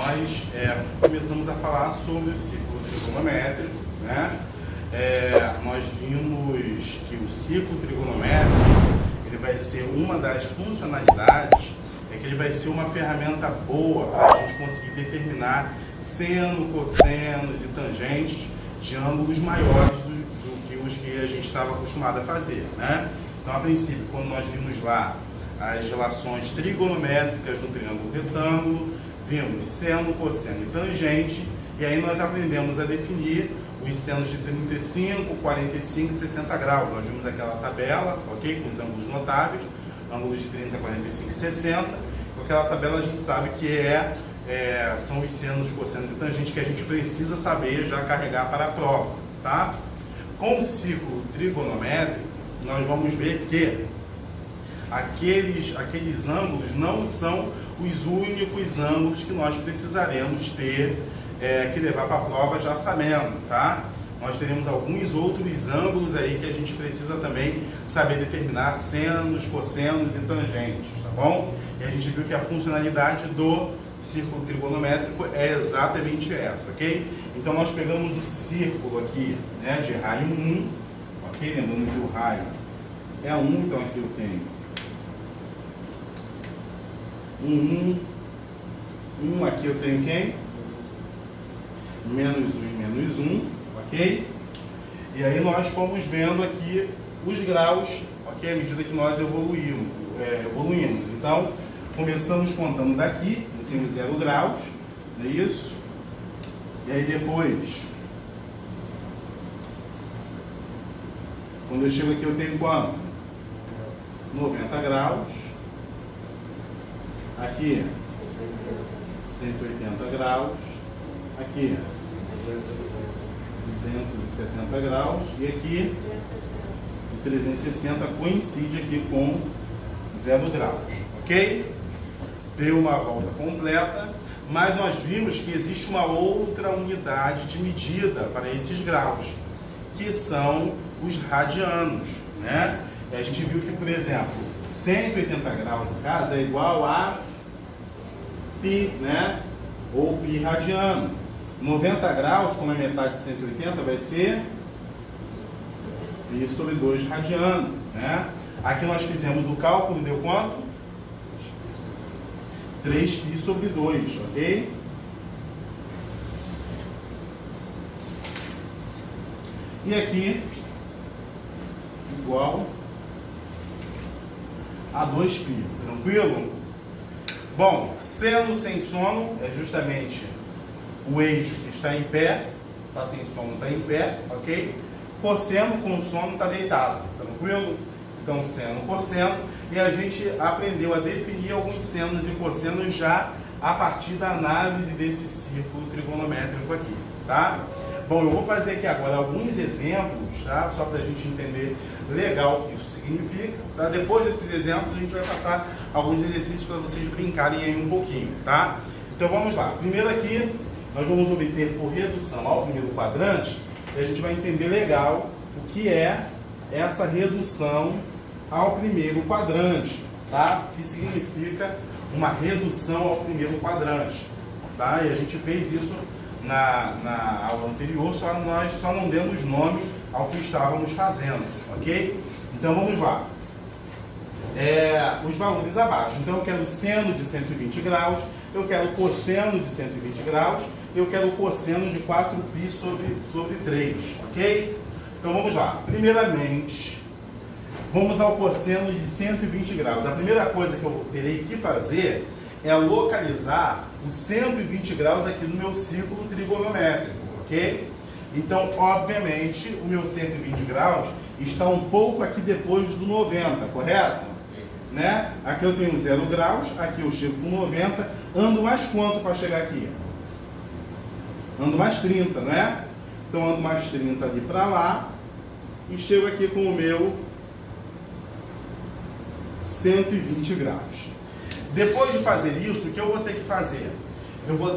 nós começamos a falar sobre o ciclo trigonométrico, né? Nós vimos que o ciclo trigonométrico ele vai ser uma das funcionalidades, que ele vai ser uma ferramenta boa para a gente conseguir determinar seno, cossenos e tangentes de ângulos maiores do que os que a gente estava acostumado a fazer, né? Então, a princípio, quando nós vimos lá as relações trigonométricas do triângulo retângulo, vimos seno, cosseno e tangente, e aí nós aprendemos a definir os senos de 35, 45 e 60 graus. Nós vimos aquela tabela, ok? Com os ângulos notáveis, ângulos de 30, 45 e 60. Com aquela tabela a gente sabe que são os senos, cossenos e tangentes que a gente precisa saber já carregar para a prova, tá? Com o ciclo trigonométrico, nós vamos ver que aqueles ângulos não são os únicos ângulos que nós precisaremos ter que levar para a prova já sabendo, tá? Nós teremos alguns outros ângulos aí que a gente precisa também saber determinar senos, cossenos e tangentes, tá bom? E a gente viu que a funcionalidade do círculo trigonométrico é exatamente essa, ok? Então nós pegamos o círculo aqui, né, de raio 1, ok? Lembrando que o raio é 1, então aqui eu tenho 1, aqui eu tenho quem? Menos 1 e menos 1, ok? E aí nós fomos vendo aqui os graus, ok? À medida que nós evoluímos. Então, começamos contando daqui, eu tenho 0 graus, não é isso? E aí depois, quando eu chego aqui eu tenho quanto? 90 graus. Aqui, 180 graus. Aqui, 270 graus. E aqui, o 360 coincide aqui com 0 graus. Ok? Deu uma volta completa, mas nós vimos que existe uma outra unidade de medida para esses graus, que são os radianos, né? E a gente viu que, por exemplo, 180 graus, no caso, é igual a π, né? Ou π radiano. 90 graus, como é metade de 180, vai ser π sobre 2 radiano, né? Aqui nós fizemos o cálculo, deu quanto? 3π sobre 2, ok? E aqui, igual a 2π, tranquilo? Bom, seno sem sono é justamente o eixo que está em pé, está sem sono, está em pé, ok? Cosseno com sono está deitado, tranquilo? Então, seno, cosseno, e a gente aprendeu a definir alguns senos e cossenos já a partir da análise desse círculo trigonométrico aqui, tá? Bom, eu vou fazer aqui agora alguns exemplos, tá? Só para a gente entender legal o que isso significa, tá? Depois desses exemplos, a gente vai passar alguns exercícios para vocês brincarem aí um pouquinho, tá? Então, vamos lá. Primeiro aqui, nós vamos obter por redução ao primeiro quadrante, e a gente vai entender legal o que é essa redução ao primeiro quadrante, tá? O que significa uma redução ao primeiro quadrante, tá? E a gente fez isso na aula anterior, nós só não demos nome ao que estávamos fazendo, ok? Então vamos lá. Os valores abaixo. Então eu quero seno de 120 graus, eu quero cosseno de 120 graus, eu quero cosseno de 4π sobre 3, ok? Então vamos lá. Primeiramente, vamos ao cosseno de 120 graus. A primeira coisa que eu terei que fazer é localizar os 120 graus aqui no meu círculo trigonométrico, ok? Então, obviamente, o meu 120 graus está um pouco aqui depois do 90, correto? Né? Aqui eu tenho 0 graus, aqui eu chego com 90, ando mais quanto para chegar aqui? Ando mais 30, não é? Então, ando mais 30 ali para lá e chego aqui com o meu 120 graus. Depois de fazer isso, o que eu vou ter que fazer?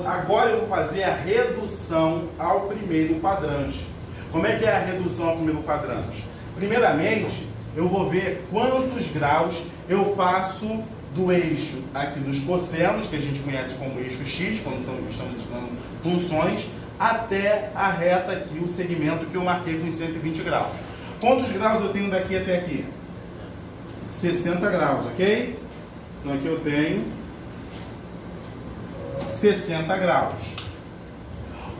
Agora eu vou fazer a redução ao primeiro quadrante. Como é que é a redução ao primeiro quadrante? Primeiramente, eu vou ver quantos graus eu faço do eixo aqui dos cossenos, que a gente conhece como eixo X, quando estamos estudando funções, até a reta aqui, o segmento que eu marquei com 120 graus. Quantos graus eu tenho daqui até aqui? 60 graus, ok? Então aqui eu tenho 60 graus.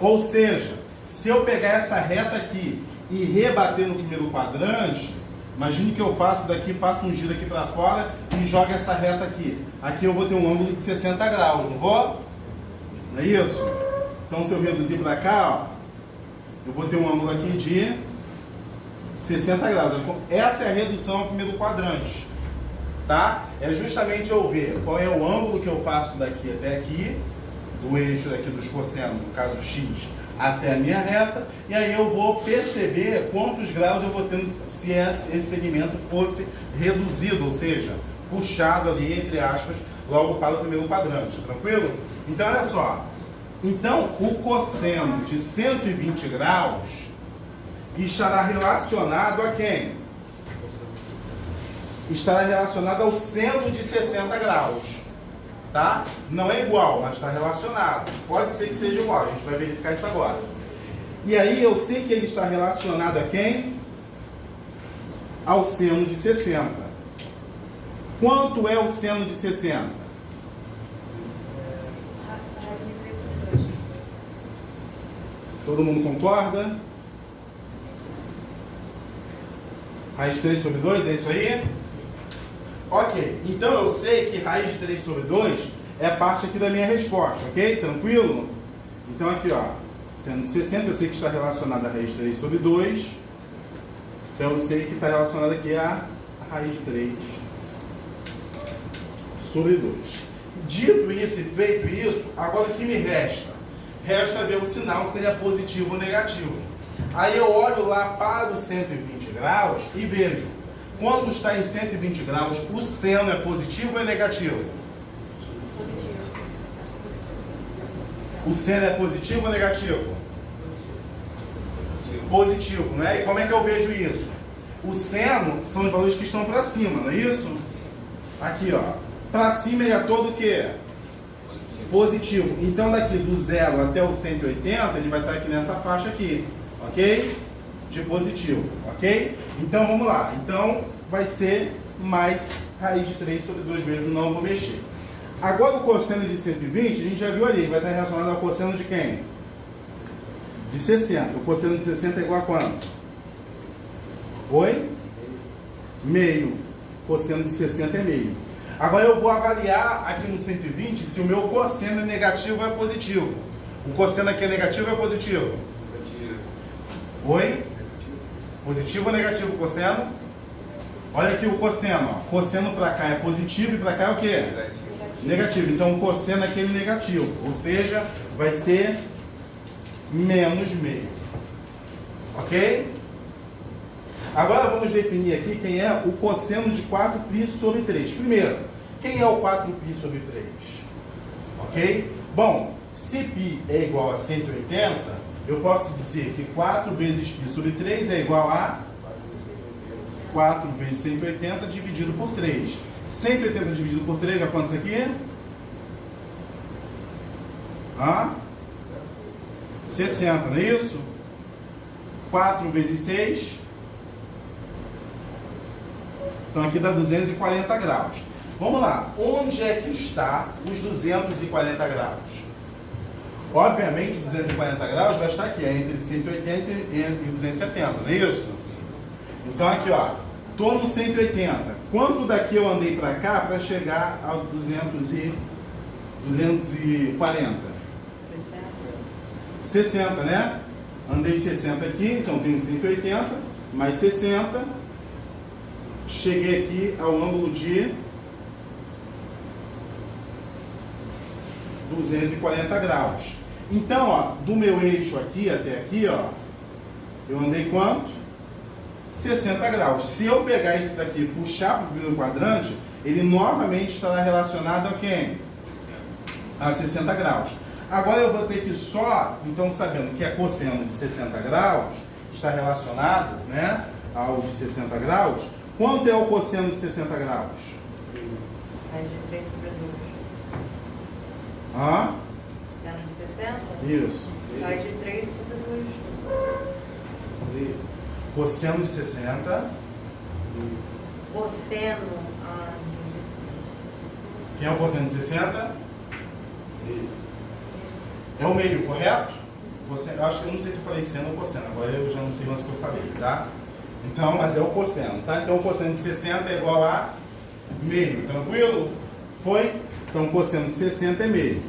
Ou seja, se eu pegar essa reta aqui e rebater no primeiro quadrante, imagine que eu faço daqui, faço um giro aqui para fora e jogo essa reta aqui. Aqui eu vou ter um ângulo de 60 graus, não vou? Não é isso? Então se eu reduzir para cá, ó, eu vou ter um ângulo aqui de 60 graus. Essa é a redução ao primeiro quadrante. Tá? É justamente eu ver qual é o ângulo que eu faço daqui até aqui, do eixo daqui dos cossenos, no caso X, até a minha reta, e aí eu vou perceber quantos graus eu vou ter se esse segmento fosse reduzido, ou seja, puxado ali, entre aspas, logo para o primeiro quadrante, tranquilo? Então, olha só, então o cosseno de 120 graus estará relacionado a quem? Estará relacionado ao seno de 60 graus, tá? Não é igual, mas está relacionado. Pode ser que seja igual, a gente vai verificar isso agora. E aí eu sei que ele está relacionado a quem? Ao seno de 60. Quanto é o seno de 60? Todo mundo concorda? Raiz de 3 sobre 2, é isso aí? Ok, então eu sei que raiz de 3 sobre 2 é parte aqui da minha resposta, ok? Tranquilo? Então aqui, ó, seno de 60 eu sei que está relacionado a raiz de 3 sobre 2. Então eu sei que está relacionado aqui a raiz de 3 sobre 2. Dito isso e feito isso, agora o que me resta? Resta ver o sinal se ele é positivo ou negativo. Aí eu olho lá para os 120 graus e vejo. Quando está em 120 graus, o seno é positivo ou é negativo? Positivo. O seno é positivo ou negativo? Positivo, né? E como é que eu vejo isso? O seno são os valores que estão para cima, não é isso? Aqui, ó. Para cima ele é todo o quê? Positivo. Então daqui do 0 até o 180, ele vai estar aqui nessa faixa aqui, ok? De positivo, ok? Então vamos lá. Então vai ser mais raiz de 3 sobre 2 mesmo, não vou mexer. Agora o cosseno de 120, a gente já viu ali, vai estar relacionado ao cosseno de quem? De 60. O cosseno de 60 é igual a quanto? Oi? Meio. Cosseno de 60 é meio. Agora eu vou avaliar aqui no 120 se o meu cosseno é negativo ou é positivo. O cosseno aqui é negativo ou é positivo? Positivo. Oi? Positivo ou negativo o cosseno? Olha aqui o cosseno, ó. Cosseno para cá é positivo e para cá é o quê? Negativo. Negativo. Então o cosseno aqui é negativo, ou seja, vai ser menos meio. Ok? Agora vamos definir aqui quem é o cosseno de 4π sobre 3. Primeiro, quem é o 4π sobre 3? Ok? Bom, se π é igual a 180, eu posso dizer que 4 vezes π sobre 3 é igual a 4 vezes 180 dividido por 3. 180 dividido por 3 dá quanto isso aqui? 60, não é isso? 4 vezes 6. Então aqui dá 240 graus. Vamos lá. Onde é que está os 240 graus? Obviamente, 240 graus vai estar aqui, entre 180 e 270, não é isso? Então aqui, ó, estou no 180. Quanto daqui eu andei para cá para chegar ao 240? 60, né? Andei 60 aqui, então tenho 180, mais 60. Cheguei aqui ao ângulo de 240 graus. Então, ó, do meu eixo aqui até aqui, ó, eu andei quanto? 60 graus. Se eu pegar esse daqui e puxar para o primeiro quadrante, ele novamente estará relacionado a quem? 60. A 60 graus. Agora eu vou ter que só, então sabendo que é cosseno de 60 graus, está relacionado, né, ao de 60 graus, quanto é o cosseno de 60 graus? Raiz de 3 sobre 2. Hã? Seno de 60? Isso. Raiz de 3 sobre 2. Cosseno de 60. Cosseno. Quem é o cosseno de 60? É o meio, correto? Eu acho que eu não sei se eu falei seno ou cosseno, agora eu já não sei mais o que eu falei, tá? Então, mas é o cosseno, tá? Então o cosseno de 60 é igual a meio, tranquilo? Foi? Então o cosseno de 60 é meio.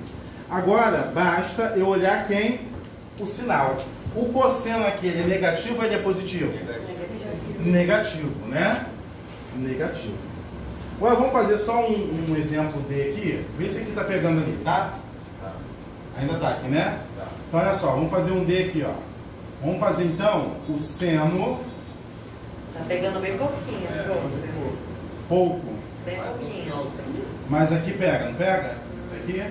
Agora, basta eu olhar quem? O sinal. O cosseno aqui, ele é negativo ou ele é positivo? Negativo, né? Negativo. Agora vamos fazer só um exemplo D aqui. Vê se aqui tá pegando ali, tá? Ainda tá aqui, né? Então olha só, vamos fazer um D aqui, ó. Vamos fazer então o seno. Tá pegando bem pouquinho, Pouco. Bem pouquinho. Mas aqui pega, não pega? Aqui?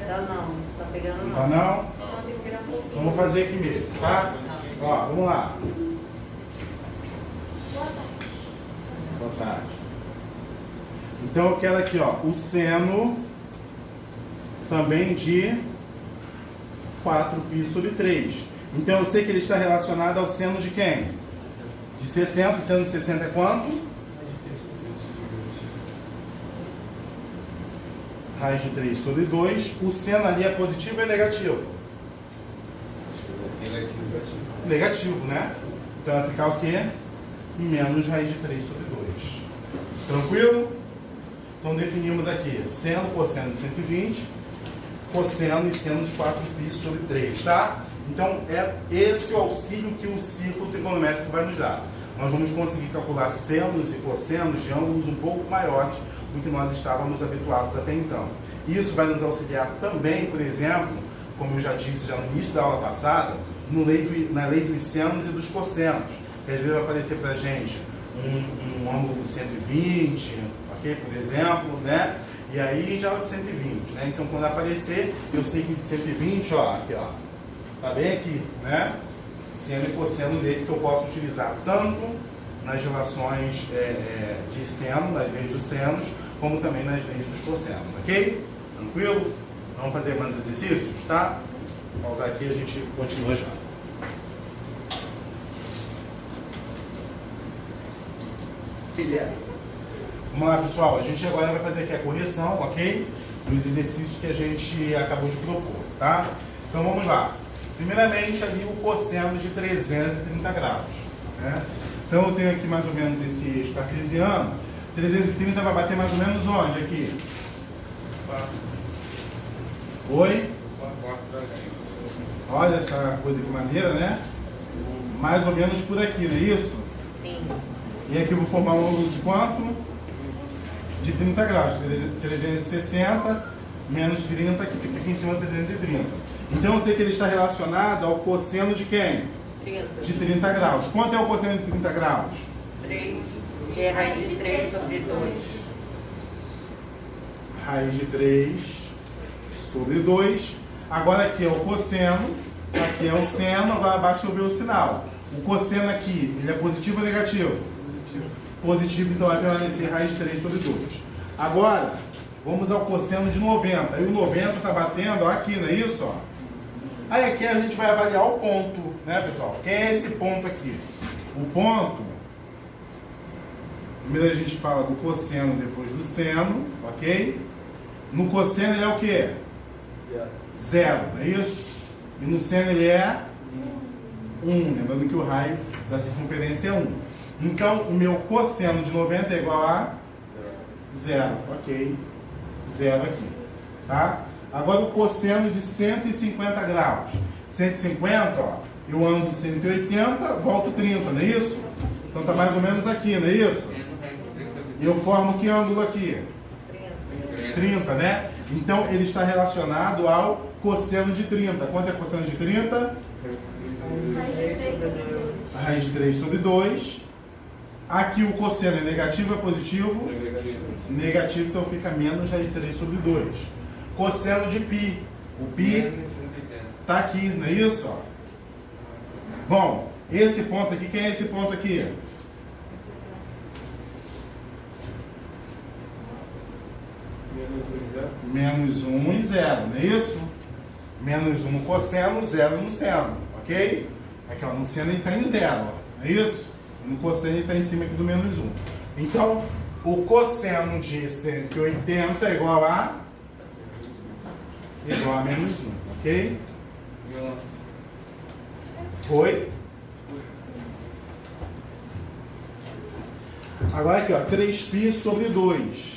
Não, não. Tá pegando Tá não. não? Então vou fazer aqui mesmo, tá? Ó, vamos lá. Boa tarde. Então eu quero aqui, ó, o seno também de 4π sobre 3. Então eu sei que ele está relacionado ao seno de quem? De 60. O seno de 60 é quanto? Raiz de 3 sobre 2. O seno ali é positivo ou é negativo? Negativo, né? Então vai ficar o quê? Menos raiz de 3 sobre 2. Tranquilo? Então definimos aqui seno, cosseno de 120, cosseno e seno de 4π sobre 3, tá? Então é esse o auxílio que o círculo trigonométrico vai nos dar. Nós vamos conseguir calcular senos e cossenos de ângulos um pouco maiores do que nós estávamos habituados até então. Isso vai nos auxiliar também, por exemplo, como eu já disse já no início da aula passada, na lei dos senos e dos cossenos. Que às vezes vai aparecer para a gente um ângulo de 120, ok? Por exemplo, né? E aí já o de 120, né? Então quando aparecer, eu sei que o de 120, ó, aqui, ó, tá bem aqui, né? Seno e cosseno dele que eu posso utilizar tanto nas relações de seno, nas leis dos senos, como também nas leis dos cossenos, ok? Tranquilo? Vamos fazer mais exercícios, tá? Vou pausar aqui e a gente continua já. Vamos lá, pessoal. A gente agora vai fazer aqui a correção, ok? Dos exercícios que a gente acabou de propor, tá? Então vamos lá. Primeiramente, ali o cosseno de 330 graus, né? Então eu tenho aqui mais ou menos esse eixo cartesiano. 330 vai bater mais ou menos onde aqui? Oi? Olha essa coisa que maneira, né? Mais ou menos por aqui, não é isso? Sim. E aqui eu vou formar um ângulo de quanto? De 30 graus. 360 menos 30, que fica aqui em cima de 330. Então eu sei que ele está relacionado ao cosseno de quem? 30. De 30 graus. Quanto é o cosseno de 30 graus? 3. Que é raiz de 3 sobre 2. Raiz de 3 sobre 2. Agora aqui é o cosseno, aqui é o seno, agora basta eu ver o sinal. O cosseno aqui, ele é positivo ou negativo? Positivo, então vai permanecer raiz de 3 sobre 2. Agora, vamos ao cosseno de 90. Aí o 90 está batendo ó, aqui, não é isso? Ó? Aí aqui a gente vai avaliar o ponto, né, pessoal? Quem é esse ponto aqui? O ponto, primeiro a gente fala do cosseno, depois do seno, ok? No cosseno ele é o quê? Zero, não é isso? E no seno ele é 1, lembrando que o raio da circunferência é 1. Então, o meu cosseno de 90 é igual a 0, ok? 0 aqui, tá? Agora o cosseno de 150 graus. 150, ó, eu ando 180, volto 30, não é isso? Então tá mais ou menos aqui, não é isso? E eu formo que ângulo aqui? 30, né? Então ele está relacionado ao cosseno de 30. Quanto é cosseno de 30? A raiz de 3 sobre 2. Aqui o cosseno é negativo ou é positivo? Negativo, então fica menos raiz de 3 sobre 2. Cosseno de π. O π está aqui, não é isso? Ó. Bom, esse ponto aqui, quem é esse ponto aqui? Menos 1 e 0, não é isso? Menos 1 no cosseno, 0 no seno, ok? Aqui, ó, no seno ele está em 0, ó, não é isso? No cosseno ele está em cima aqui do menos 1. Então, o cosseno de 180 é igual a menos 1, ok? Foi? Agora aqui, ó, 3π sobre 2.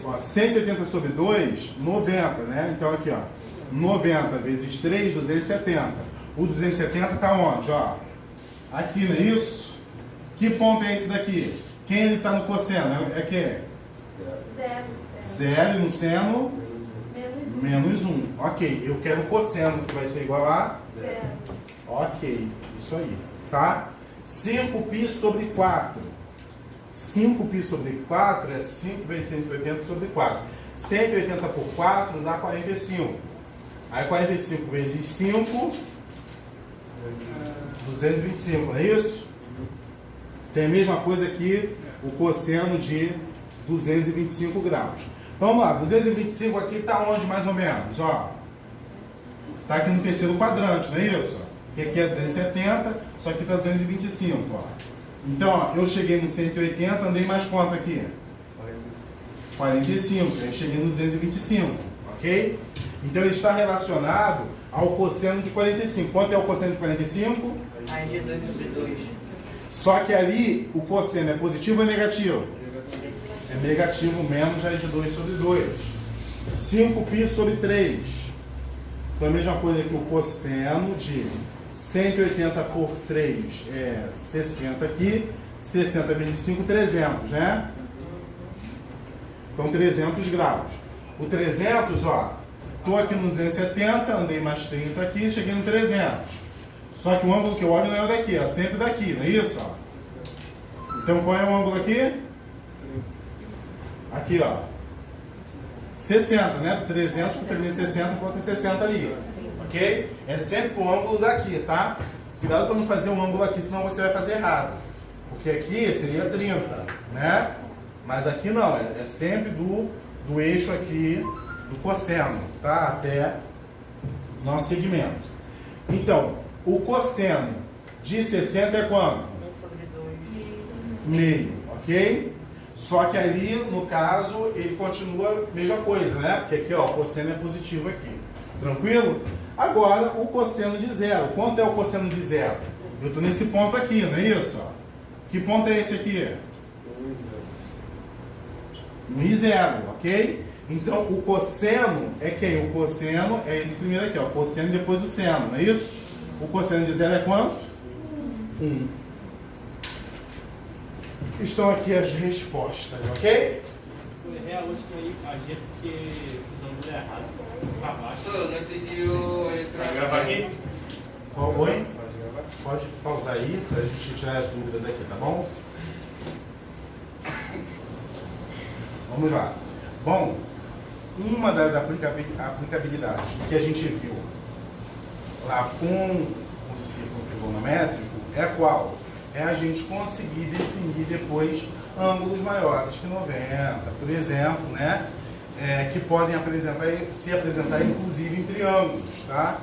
Ó, 180 sobre 2, 90, né? Então aqui, ó, 90 vezes 3, 270. O 270 tá onde, ó? Aqui, não é isso? Que ponto é esse daqui? Quem ele tá no cosseno? É que? 0. 0 e no seno? Menos 1. Menos 1. Ok, eu quero o cosseno, que vai ser igual a? 0. Ok, isso aí, tá? 5π sobre 4. 5π sobre 4 é 5 vezes 180 sobre 4. 180 por 4 dá 45. Aí 45 vezes 5, 225, não é isso? Tem a mesma coisa aqui, o cosseno de 225 graus. Então vamos lá, 225 aqui está onde mais ou menos? Ó, está aqui no terceiro quadrante, não é isso? Que aqui é 270, só que está 225, ó. Então, ó, eu cheguei no 180, andei mais quanto aqui? 45. Eu cheguei no 225, ok? Então, ele está relacionado ao cosseno de 45. Quanto é o cosseno de 45? Raiz de 2 sobre 2. Só que ali, o cosseno é positivo ou é negativo? É negativo, menos raiz de 2 sobre 2. 5π sobre 3. Então, a mesma coisa que o cosseno de 180 por 3 é 60 aqui, 60 vezes 5, 300, né? Então 300 graus. O 300, ó, tô aqui no 270, andei mais 30 aqui, cheguei no 300. Só que o ângulo que eu olho não é o daqui, é sempre daqui, não é isso? Ó? Então qual é o ângulo aqui? Aqui, ó. 60, né? 300 por 360, falta 60 ali. Ok? É sempre o ângulo daqui, tá? Cuidado para não fazer um ângulo aqui, senão você vai fazer errado. Porque aqui seria 30, né? Mas aqui não, é sempre do eixo aqui do cosseno, tá? Até o nosso segmento. Então, o cosseno de 60 é quanto? 1 sobre 2. Meio, ok? Só que ali, no caso, ele continua a mesma coisa, né? Porque aqui, ó, o cosseno é positivo aqui. Tranquilo? Agora, o cosseno de 0. Quanto é o cosseno de 0? Eu estou nesse ponto aqui, não é isso? Ó? Que ponto é esse aqui? 1 e 0, ok? Então, o cosseno é quem? O cosseno é esse primeiro aqui, ó. Cosseno e depois o seno, não é isso? O cosseno de 0 é quanto? 1. Estão aqui as respostas, ok? Foi a última aí, a gente porque usamos errado. Pra baixo. Eu não entendi o. Vai gravar aqui? Qual foi? Pode gravar? Pode pausar aí para a gente tirar as dúvidas aqui, tá bom? Vamos lá. Bom, uma das aplicabilidades que a gente viu lá com o círculo trigonométrico é qual? É a gente conseguir definir depois ângulos maiores que 90, por exemplo, né? Que podem se apresentar inclusive em triângulos, tá?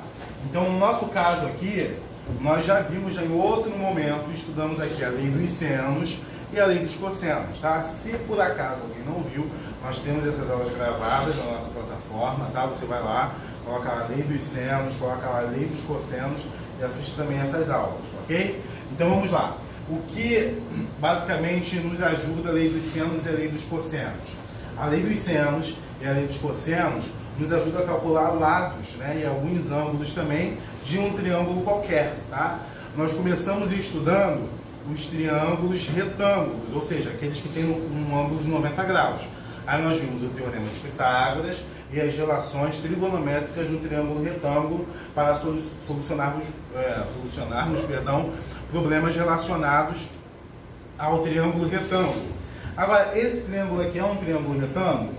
Então, no nosso caso aqui, nós já vimos já em outro momento, estudamos aqui a lei dos senos e a lei dos cossenos, tá? Se por acaso alguém não viu, nós temos essas aulas gravadas na nossa plataforma, tá? Você vai lá, coloca a lei dos senos, coloca a lei dos cossenos e assiste também essas aulas, ok? Então vamos lá. O que basicamente nos ajuda a lei dos senos e a lei dos cossenos? A lei dos senos e a lei dos cossenos nos ajuda a calcular lados, né? E alguns ângulos também de um triângulo qualquer, tá? Nós começamos estudando os triângulos retângulos, ou seja, aqueles que têm um ângulo de 90 graus. Aí nós vimos o teorema de Pitágoras e as relações trigonométricas do triângulo retângulo para solucionarmos problemas relacionados ao triângulo retângulo. Agora, esse triângulo aqui é um triângulo retângulo?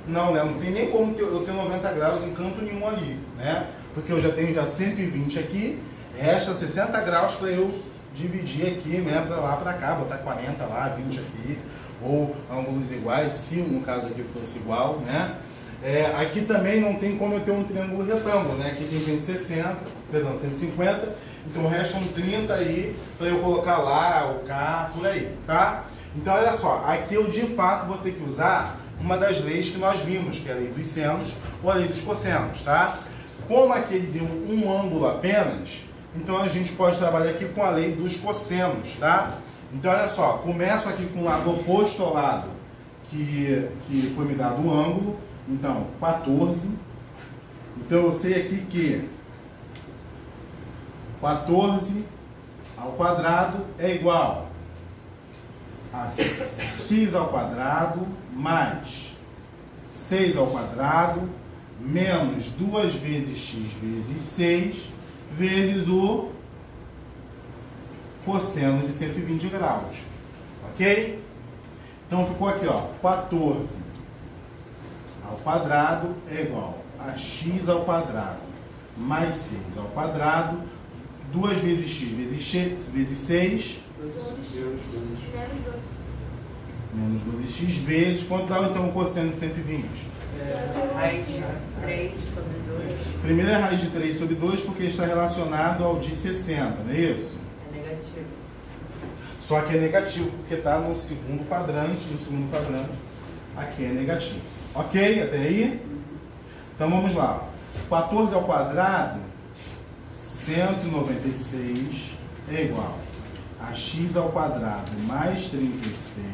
Não, né? Não tem nem como eu ter 90 graus em canto nenhum ali, né? Porque eu já tenho 120 aqui, resta 60 graus para eu dividir aqui, né, para lá, para cá, botar 40 lá, 20 aqui, ou ângulos iguais, se no caso aqui fosse igual, né? Aqui também não tem como eu ter um triângulo retângulo, né? Aqui tem 150, então restam 30 aí para eu colocar lá o K, por aí, tá? Então olha só, aqui eu de fato vou ter que usar uma das leis que nós vimos, que é a lei dos senos ou a lei dos cossenos, tá? Como aqui ele deu um ângulo apenas, então a gente pode trabalhar aqui com a lei dos cossenos, tá? Então olha só, começo aqui com o lado oposto ao lado que foi me dado o ângulo, então 14. Então eu sei aqui que 14 ao quadrado é igual a x ao quadrado mais 6 ao quadrado menos 2 vezes x vezes 6 vezes o cosseno de 120 graus. Ok? Então ficou aqui, ó, 14 ao quadrado é igual a x ao quadrado mais 6 ao quadrado, 2 vezes x vezes 6 menos 12x vezes, quanto dá então o cosseno de 120? Raiz de 3 sobre 2. Primeiro é raiz de 3 sobre 2 porque está relacionado ao de 60, não é isso? É negativo. Só que é negativo porque está no segundo quadrante, aqui é negativo. Ok? Até aí? Então vamos lá. 14 ao quadrado, 196 é igual a x ao quadrado mais 36.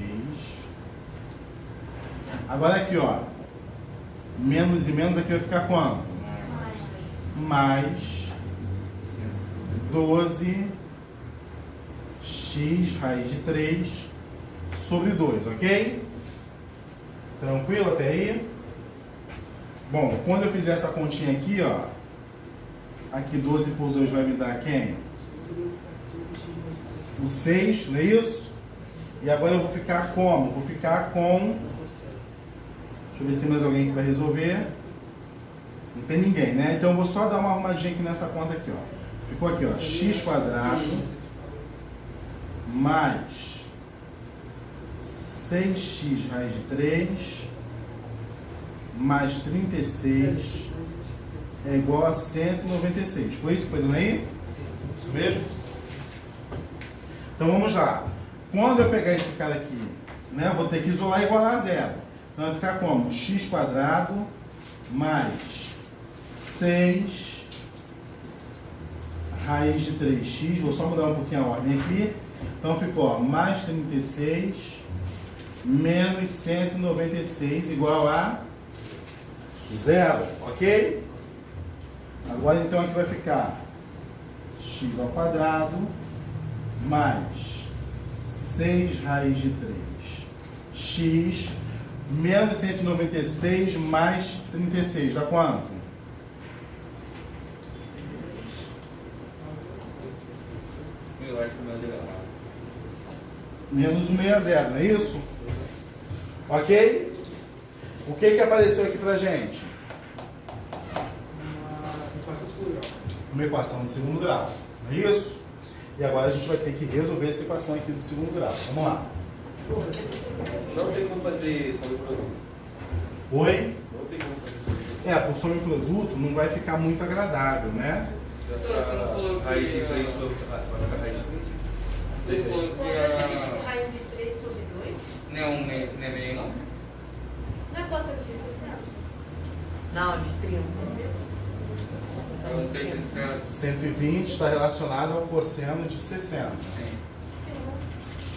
Agora aqui, ó. Menos e menos aqui vai ficar quanto? Mais 12 x raiz de 3 sobre 2, ok? Tranquilo até aí? Bom, quando eu fizer essa continha aqui, ó, aqui 12 por 2 vai me dar quem? O 6, não é isso? E agora eu vou ficar como? Vou ficar com... Deixa eu ver se tem mais alguém que vai resolver. Não tem ninguém, né? Então eu vou só dar uma arrumadinha aqui nessa conta aqui, ó. Ficou aqui, ó, x quadrado mais 6x raiz de 3 mais 36 é igual a 196. Foi isso que foi dando aí? Isso mesmo? Então vamos lá. Quando eu pegar esse cara aqui, né, eu vou ter que isolar e igualar a zero. Então vai ficar como? X quadrado mais 6 raiz de 3x. Vou só mudar um pouquinho a ordem aqui. Então ficou, ó, mais 36 menos 196 igual a 0, ok? Agora então aqui vai ficar x ao quadrado mais 6 raiz de 3 x menos 196 mais 36 dá quanto? Eu acho que o meu deu errado. Menos 160, não é isso? Ok? O que apareceu aqui pra gente? Uma equação do segundo grau, não é isso? E agora a gente vai ter que resolver essa equação aqui do segundo grau. Vamos lá. Não tem como fazer sobreproduto. Oi? Não tem como fazer sobreproduto. Por sobreproduto não vai ficar muito agradável, né? Raiz de 3 sobre... raiz de 3? Você falou que a raiz de 3 sobre 2? Não é meio, não? Não é cosseno de 60? Não, de 30. Eu tenho que pegar... 120 está relacionado ao cosseno de 60. Sim.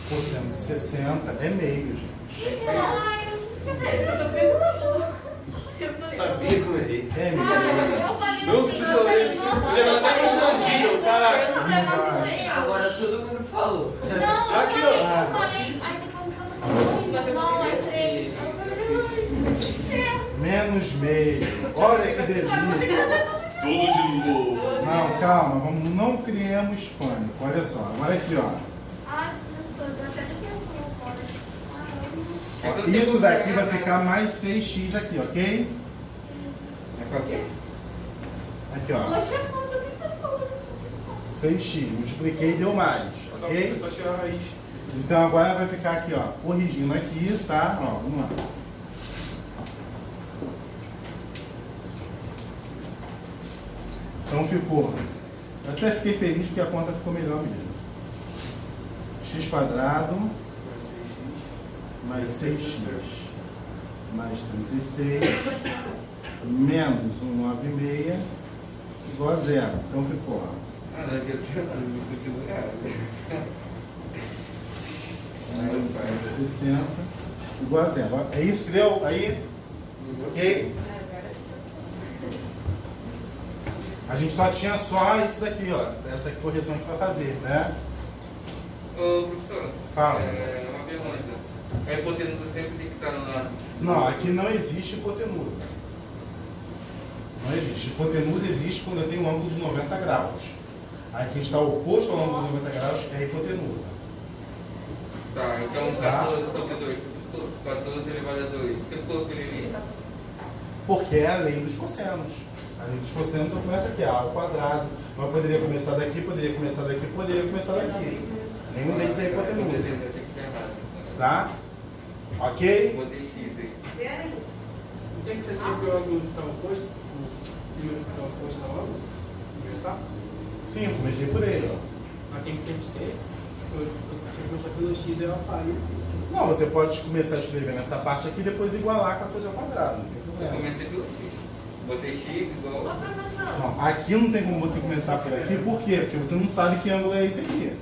Cosseno de 60 é meio, gente. Ai, é isso que eu tô perguntando. Eu falei, Sabia que eu errei. É meio. eu falei, Não se eu falei, soubesse, nossa, eu eu até falei, constrangido, eu caraca. não preconceituei. Agora todo mundo falou. Não, Aqui, ó. eu falei, aí depois eu falei, não, é 3. Eu falei, Menos meio. Olha que delícia. Tudo de novo. Não, calma, vamos, não criemos pânico. Olha só, agora aqui, ó. ai, professor, eu até nem pensou agora. Isso daqui vai ficar mais 6x aqui, ok? É pra quê? Aqui, ó. Poxa, quanto que você falou? 6x. Multipliquei e deu mais, Ok? É só tirar a raiz. Então agora vai ficar aqui, ó, corrigindo aqui, tá? Ó, vamos lá. Então ficou. Eu até fiquei feliz porque a conta ficou melhor mesmo. X² mais 6x mais 36 menos 196 igual a zero. Então ficou, ó. Mais 160 igual a zero. É isso que deu aí? Ok? A gente só tinha só isso daqui, ó. Essa correção aqui para fazer, né? Ô, professor. Fala. Uma pergunta. A hipotenusa sempre tem que estar na... Não, aqui não existe hipotenusa. Não existe. Hipotenusa existe quando eu tenho um ângulo de 90 graus. Aqui está o oposto ao ângulo de 90 graus, é a hipotenusa. Tá, então 14 sobre 2. 14 elevado a 2. Por que eu coloquei ele ali? Porque é a lei dos cossenos. A lei dos cossenos só começa aqui, A ao quadrado. Mas poderia começar daqui, poderia começar daqui, poderia começar daqui. Nenhum deles é hipotenusa. Eu achei que foi errado. Tá? Ok? Botei X aí. Não tem que ser sempre o ângulo que está oposto? O número que está oposto ao ângulo? Começar? Sim, eu comecei por ele, ó. Mas tem que sempre ser. Eu começar pelo X e eu aparelho. Não, você pode começar a escrever nessa parte aqui e depois igualar 14 ao quadrado. Não tem Eu problema. comecei pelo X. Botei X igual... Ô, professor. Não, aqui não tem como você começar por aqui. Por quê? Porque você não sabe que ângulo é esse aqui.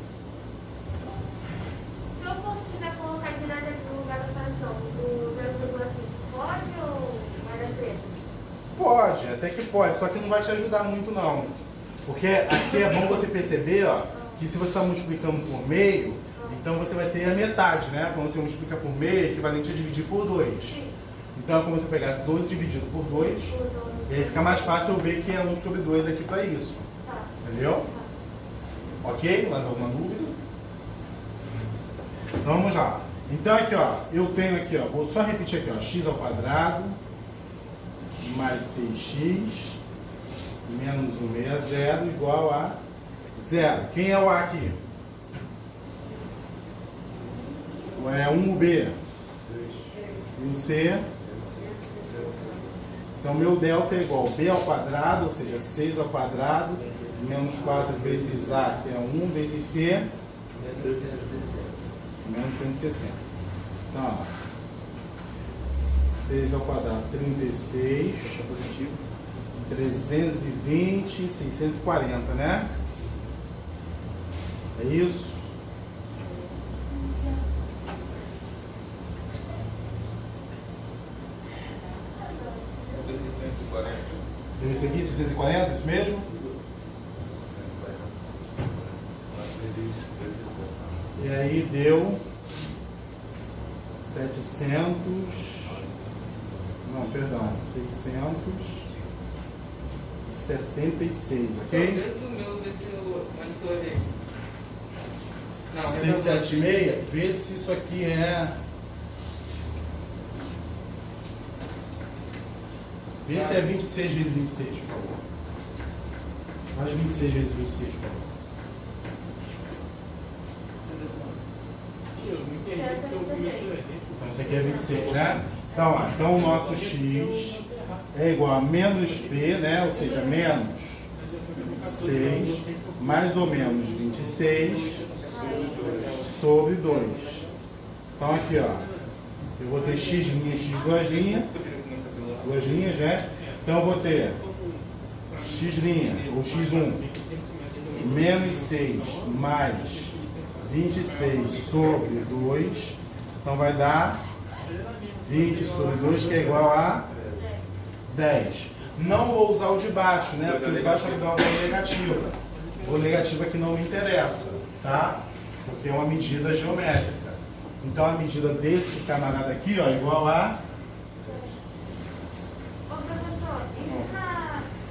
Se eu quiser colocar direto aqui no lugar da fração do 0,5, pode ou vai dar treta? Pode, até que pode, só que não vai te ajudar muito não. Porque aqui é bom você perceber, ó, que se você está multiplicando por meio, então você vai ter a metade, né? Quando você multiplica por meio, é equivalente a dividir por 2. Sim. Então é como se eu pegasse 12 dividido por 2, e aí fica mais fácil eu ver que é 1 sobre 2 aqui para isso. Tá. Entendeu? Ok? Mais alguma dúvida? Então vamos lá. Então aqui, ó, eu tenho aqui, ó, vou só repetir aqui, ó, x ao quadrado mais 6x menos 160 igual a 0. Quem é o A aqui? É 1B. E o C? Então meu delta é igual a B ao quadrado, ou seja, 6 ao quadrado, menos 4 vezes A, que é 1, vezes C, menos 160. Então, ó, 6 ao quadrado, 36, 320, 640, né? É isso? Deu isso aqui, 640, isso mesmo? E aí deu 700, não, perdão, 676, Só ok? dentro do meu, ver se eu monitorei. Não, 676, vê se isso aqui é... Vê se é 26 vezes 26, por favor. Faz 26 vezes 26, por favor. Ih, eu não entendi porque eu comecei a ver. Então isso aqui é 26, né? Então, ó, então o nosso x é igual a menos p, né? Ou seja, menos 6, mais ou menos 26 sobre 2. Então aqui, ó, eu vou ter x', x duas linhas, né? Então eu vou ter x' ou x1 menos 6 mais 26 sobre 2. Então vai dar 20 sobre 2, que é igual a 10. Não vou usar o de baixo, né? Porque o de baixo vai dar uma negativa. O negativo aqui não me interessa, tá? Porque é uma medida geométrica. Então a medida desse camarada aqui, ó, é igual a